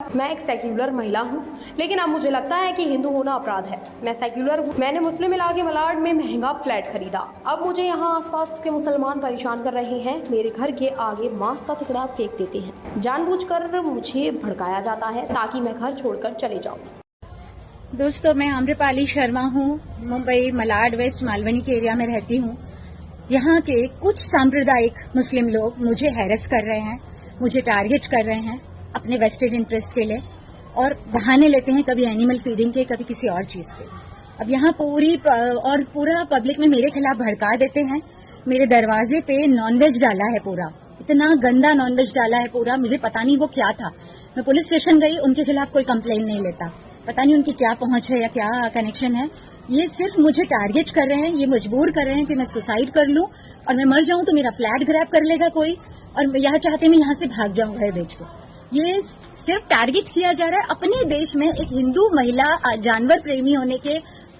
मैं एक सेक्युलर महिला हूँ, लेकिन अब मुझे लगता है कि हिंदू होना अपराध है। मैं सेक्युलर हूँ। मैंने मुस्लिम इलाके मलाड में महंगा फ्लैट खरीदा। अब मुझे यहाँ आसपास के मुसलमान परेशान कर रहे हैं। मेरे घर के आगे मांस का टुकड़ा फेंक देते हैं। जानबूझकर मुझे भड़काया जाता है ताकि मैं घर छोड़कर चले जाऊँ। दोस्तों, मैं आम्रपाली शर्मा हूँ। मुंबई मलाड वेस्ट मालवनी के एरिया में रहती हूँ। यहाँ के कुछ सांप्रदायिक मुस्लिम लोग मुझे हैरेस कर रहे हैं, मुझे टारगेट कर रहे हैं अपने वेस्टेड इंटरेस्ट के लिए, और बहाने लेते हैं कभी एनिमल फीडिंग के, कभी किसी और चीज के। अब यहाँ पूरा पब्लिक में मेरे खिलाफ भड़का देते हैं। मेरे दरवाजे पे नॉनवेज डाला है, पूरा इतना गंदा नॉनवेज डाला है पूरा। मुझे पता नहीं वो क्या था। मैं पुलिस स्टेशन गई, उनके खिलाफ कोई कंप्लेन नहीं लेता। पता नहीं उनकी क्या पहुंच है या क्या कनेक्शन है। ये सिर्फ मुझे टारगेट कर रहे हैं, ये मजबूर कर रहे हैं कि मैं सुसाइड कर लूं और मैं मर जाऊं तो मेरा फ्लैट ग्रैब कर लेगा कोई, और यह चाहते मैं यहां से भाग जाऊं घर बेच के। ये सिर्फ टारगेट किया जा रहा है। अपने देश में एक हिंदू महिला जानवर प्रेमी होने के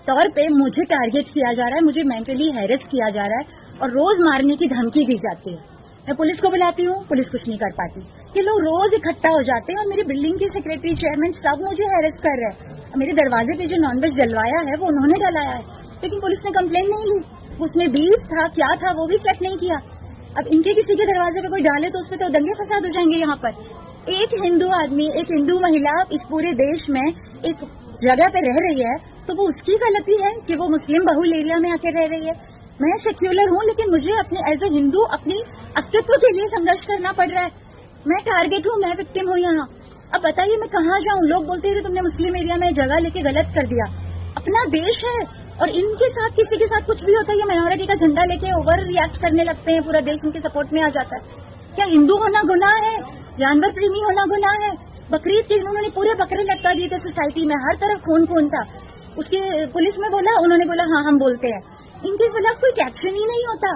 तौर पे मुझे टारगेट किया जा रहा है, मुझे मेंटली हैरेस किया जा रहा है और रोज मारने की धमकी दी जाती है। मैं पुलिस को बुलाती हूँ, पुलिस कुछ नहीं कर पाती। ये लोग रोज इकट्ठा हो जाते हैं और मेरी बिल्डिंग के सेक्रेटरी, चेयरमैन सब मुझे हैरेस कर रहे हैं। मेरे दरवाजे पे जो नॉनवेज डलवाया है वो उन्होंने डलाया है, लेकिन पुलिस ने कंप्लेन नहीं ली। उसमें बीफ था, क्या था वो भी चेक नहीं किया। अब इनके किसी के दरवाजे पे कोई डाले तो उस पर तो दंगे फसाद हो जाएंगे। यहाँ पर एक हिंदू आदमी, एक हिंदू महिला इस पूरे देश में एक जगह पे रह रही है, तो वो उसकी गलती है कि वो मुस्लिम बहुल एरिया में आके रह रही है। मैं सेक्युलर हूँ, लेकिन मुझे अपने एज ए हिंदू अपनी अस्तित्व के लिए संघर्ष करना पड़ रहा है। मैं टारगेट हूँ, मैं विक्टिम हूँ यहाँ। अब बताइए मैं कहाँ जाऊँ? लोग बोलते हैं तुमने मुस्लिम एरिया में जगह लेके गलत कर दिया। अपना देश है और इनके साथ किसी के साथ कुछ भी होता है, ये माइनॉरिटी का झंडा लेके ओवर रिएक्ट करने लगते हैं, पूरा देश उनके सपोर्ट में आ जाता है। क्या हिंदू होना गुनाह है? जानवर प्रेमी होना गुनाह है? बकरीद के दिन उन्होंने पूरे बकरे लटका दिए थे सोसाइटी में, हर तरफ खून था। उसके पुलिस में बोला, उन्होंने बोला हाँ हम बोलते हैं। इनके खिलाफ कोई एक्शन ही नहीं होता।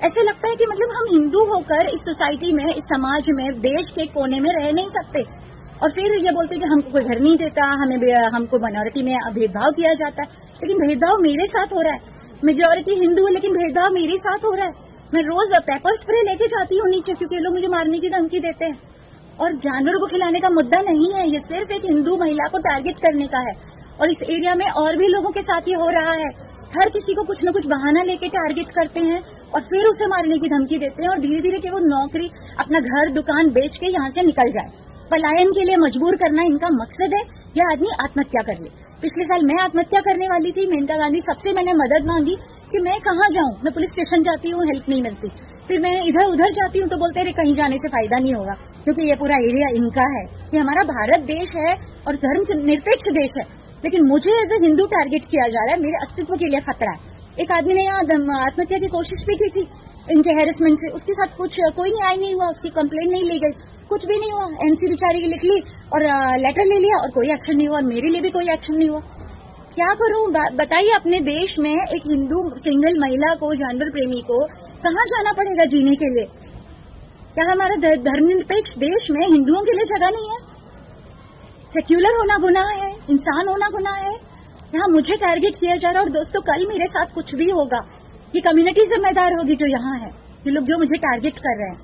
ऐसे लगता है कि मतलब हम हिंदू होकर इस सोसाइटी में, इस समाज में, देश के कोने में रह नहीं सकते, और फिर ये बोलते हैं कि हमको कोई घर नहीं देता, हमको माइनॉरिटी में भेदभाव किया जाता है। लेकिन भेदभाव मेरे साथ हो रहा है। मेजॉरिटी हिंदू है, लेकिन भेदभाव मेरे साथ हो रहा है। मैं रोज पेपर स्प्रे लेके जाती हूँ नीचे, क्योंकि लोग मुझे मारने की धमकी देते हैं। और जानवरों को खिलाने का मुद्दा नहीं है, ये सिर्फ एक हिंदू महिला को टारगेट करने का है। और इस एरिया में और भी लोगों के साथ ये हो रहा है। हर किसी को कुछ न कुछ बहाना लेके टारगेट करते हैं और फिर उसे मारने की धमकी देते हैं, और धीरे धीरे कि वो नौकरी, अपना घर दुकान बेच के यहाँ से निकल जाए। पलायन के लिए मजबूर करना इनका मकसद है। यह आदमी आत्महत्या कर ले। पिछले साल मैं आत्महत्या करने वाली थी। मेनका गांधी सबसे मैंने मदद मांगी कि मैं कहाँ जाऊँ। मैं पुलिस स्टेशन जाती हूँ, हेल्प नहीं मिलती। फिर मैं इधर उधर जाती हूँ तो बोलते हैं कहीं जाने से फायदा नहीं होगा, क्योंकि ये पूरा एरिया इनका है। ये हमारा भारत देश है और धर्म निरपेक्ष देश है, लेकिन मुझे एज ए हिंदू टारगेट किया जा रहा है। मेरे अस्तित्व के लिए खतरा है। एक आदमी ने यहाँ आत्महत्या की कोशिश भी की थी इनके हैरेसमेंट से। उसके साथ कोई न्याय नहीं हुआ, उसकी कंप्लेन नहीं ली गई, कुछ भी नहीं हुआ। एनसी बेचारी की लिख ली और लेटर ले लिया और कोई एक्शन नहीं हुआ, और मेरे लिए भी कोई एक्शन नहीं हुआ। क्या करूं बताइए? अपने देश में एक हिंदू सिंगल महिला को, जानवर प्रेमी को कहाँ जाना पड़ेगा जीने के लिए? क्या हमारा धर्मनिरपेक्ष देश में हिंदुओं के लिए जगह नहीं है? सेक्युलर होना गुनाह है, इंसान होना गुनाह है। यहाँ मुझे टारगेट किया जा रहा है। और दोस्तों, कल मेरे साथ कुछ भी होगा, ये कम्युनिटी जिम्मेदार होगी जो यहाँ है, ये लोग जो मुझे टारगेट कर रहे हैं।